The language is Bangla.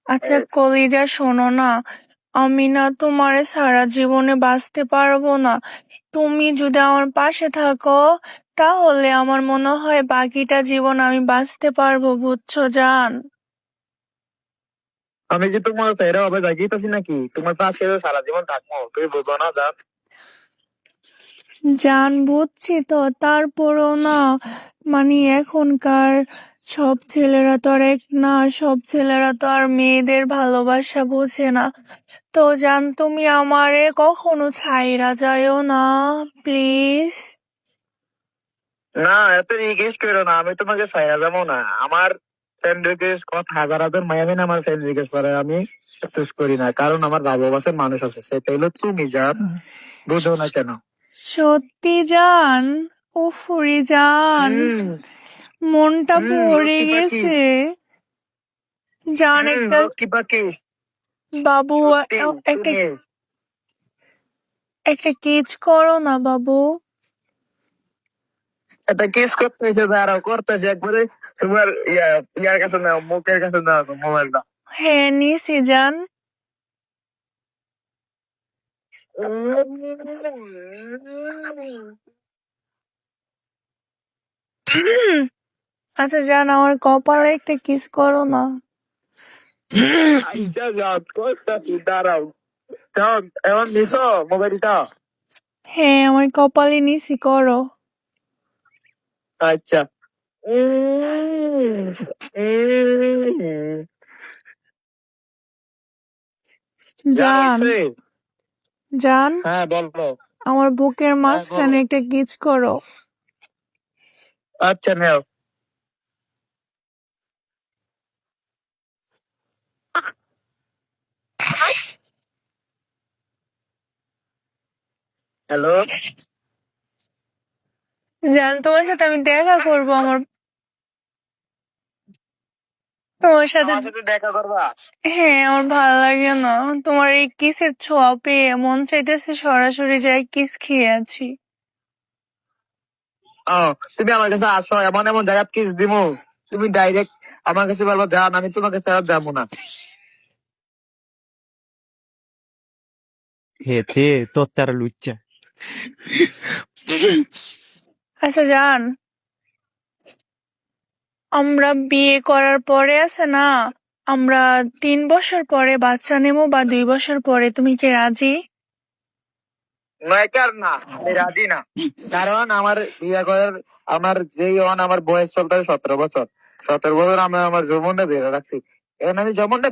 আচ্ছা কলিজা, শোনো না, আমি না তোমারে সারা জীবনে বাঁচতে পারবো না। তুমি যদি আমার পাশে থাকো তাহলে আমার মনে হয় বাকিটা জীবন আমি বাঁচতে পারবো, বুঝছো জান? আমি কি তোমার ফেরা হবে যাইতেছি নাকি? তোমার পাশে সারা জীবন থাকবো, তুমি বুঝো না জান? জান বুঝছি তো, তারপরও না, মানে এখনকার সব ছেলেরা তো আর এক না, সব ছেলেরা তো আর মেয়েদের ভালোবাসা বোঝে না। তো জান, তুমি আমারে কখনো ছাইরা যাইও না, প্লিজ। না, এত রিকোয়েস্ট করো না, আমি তোমাকে ছাইরা যাবো না। আমার ফ্রেন্ড রিকোয়েস্ট কত হাজার হাজার মায়াবিন আমার ফ্রেন্ড রিকোয়েস্ট করে, আমি চুজ করি না, কারণ আমার ভালোবাসার মানুষ আছে, সেটা হলো তুমি জান। বুঝো না কেন? সত্যি জান? উফরি জান, হম মনটা ভরে লক্ষ্মী পাখি। গেছে। জান একটা, লক্ষ্মী পাখি। বাবু, সত্যি একটা তুমি। একটা কিস করো না বাবু। এটা কিস করতে হয়েছে, দাঁড়াও করতেছে একবারে। তোমার ইয়ার কাছে নাও, মুখের কাছে নাও মোবাইলটা। হ্যাঁ নিছি জান। আচ্ছা জান, আমার কপালে একটা কিস করো না। আচ্ছা যাও, করতেছি, দাঁড়াও। যাও, এখন নিছো মোবাইলটা? হ্যাঁ, আমার কপালে নিছি, করো। আচ্ছা। উম, উম, জান, হইছে? জান, হ্যাঁ বলো। আমার বুকের হ্যাঁ মাঝখানে বলো। একটা কিস করো। আচ্ছা নাও। হ্যালো। জান, তোমার সাথে আমি দেখা করবো, তোমার সাথে। আমার সাথে দেখা করবা? হ্যাঁ, আমার ভালো লাগে না, তোমার এই কিসের ছোঁয়া পেয়ে মন চাইতেছে সরাসরি যাই কিস খেয়ে আছি। ও, তুমি আমার কাছে আসো, এমন এমন জায়গা কিস দিমু, তুমি ডাইরেক্ট আমার কাছে বলবো জান, আমি তোমাকে ফেরত যাবো না। হেতে তোর তারা লুচ্চা। আচ্ছা জান, আমরা বিয়ে করার পরে আছে না, আমরা 3 বছর পরে বাচ্চা নেবো বা 2 বছর পরে, তুমি কি রাজি? মেকার না, আমি রাজি না। কারণ আমার বিয়ে করার, আমার বয়স চলতে 17 বছর। 17 বছর আমি আমার যৌবনটা ধরে রাখছি। এখন আমি যৌবনটা